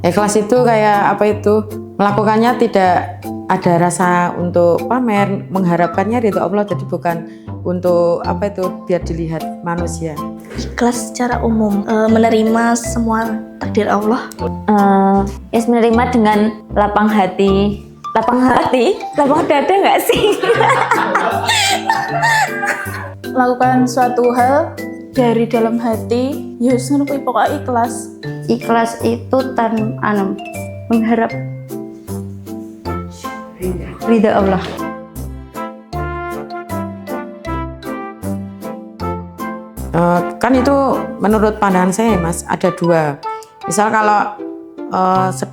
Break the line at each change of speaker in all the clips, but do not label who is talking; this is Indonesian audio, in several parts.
Ikhlas itu kayak apa itu? Melakukannya tidak ada rasa untuk pamer, mengharapkannya ridho Allah, jadi bukan untuk apa itu biar dilihat manusia.
Ikhlas secara umum, menerima semua takdir Allah.
Menerima dengan lapang hati, lapang dada nggak sih?
Lakukan suatu hal dari dalam hati, ya wis ngono kuwi pokoke ikhlas.
Ikhlas itu mengharap ridha Allah.
Kan itu menurut pandangan saya Mas, ada dua. Misal kalau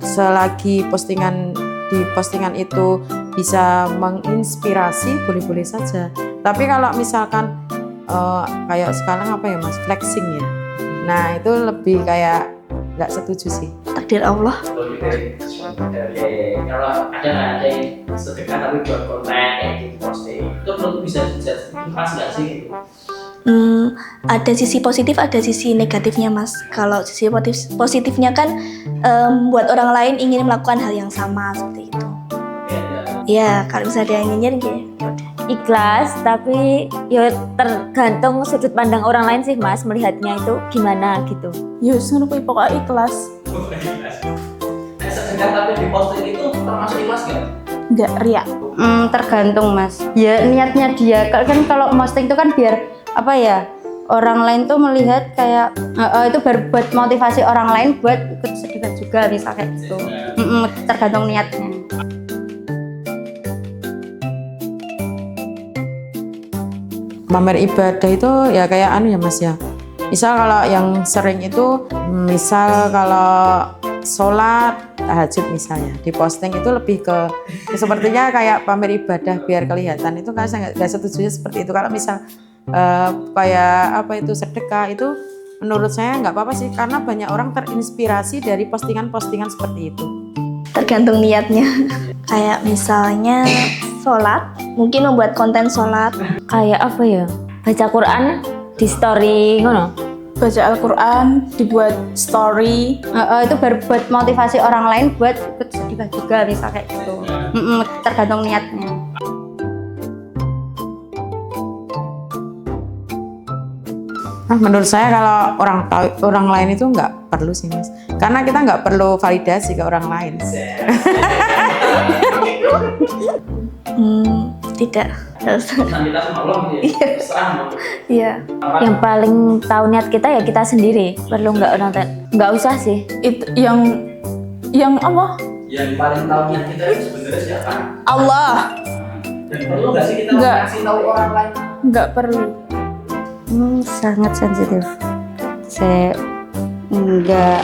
selagi di postingan itu bisa menginspirasi, boleh-boleh saja. Tapi kalau misalkan kayak sekarang apa ya Mas, flexing ya, nah itu lebih kayak nggak setuju sih.
Takdir Allah.
Kalau ada yang sedekah tapi buat konten kayak gitu posting, itu menurut bisa pas nggak sih gitu?
Ada sisi positif, ada sisi negatifnya Mas. Kalau sisi positifnya kan buat orang lain ingin melakukan hal yang sama seperti itu. Ya, kalau bisa ada yang ingin ya udah.
Ikhlas, tapi ya tergantung sudut pandang orang lain sih Mas, melihatnya itu gimana gitu.
Ya wis ngono kuwi pokoke ikhlas.
Sedekah tapi di posting itu termasuk ikhlas nggak?
Enggak riak.
Tergantung Mas. Ya niatnya dia. Kan kalau posting itu kan biar apa ya? Orang lain tuh melihat kayak itu buat motivasi orang lain buat ikut sedekah juga misal kayak gitu. Tergantung niatnya.
Pamer ibadah itu ya kayak ya Mas ya. Misal kalau yang sering itu, misal kalau sholat tahajud misalnya diposting itu lebih ke sepertinya kayak pamer ibadah biar kelihatan. Itu kan saya nggak setuju seperti itu. Kalau misal kayak apa itu sedekah itu menurut saya nggak apa-apa sih, karena banyak orang terinspirasi dari postingan-postingan seperti itu.
Tergantung niatnya. Kayak misalnya sholat, mungkin membuat konten sholat.
Kayak apa ya? Baca Quran di story ngono.
Baca Al-Quran, dibuat story.
Itu baru buat motivasi orang lain buat ikut sedekah juga misal kayak gitu. Tergantung niatnya.
Menurut saya kalau orang lain itu nggak perlu sih Mas, karena kita nggak perlu validasi ke orang lain.
Tidak.
Kita sama Allah gitu ya. Serah.
Iya.
Yang paling tahu niat kita ya kita sendiri. Perlu nggak usah sih.
Itu yang apa?
Yang paling tahu niat kita itu sebenarnya siapa?
Allah.
Dan perlu nggak sih kita
Nggak.
ngasih tahu orang lain?
Enggak perlu.
Sangat sensitif. Saya enggak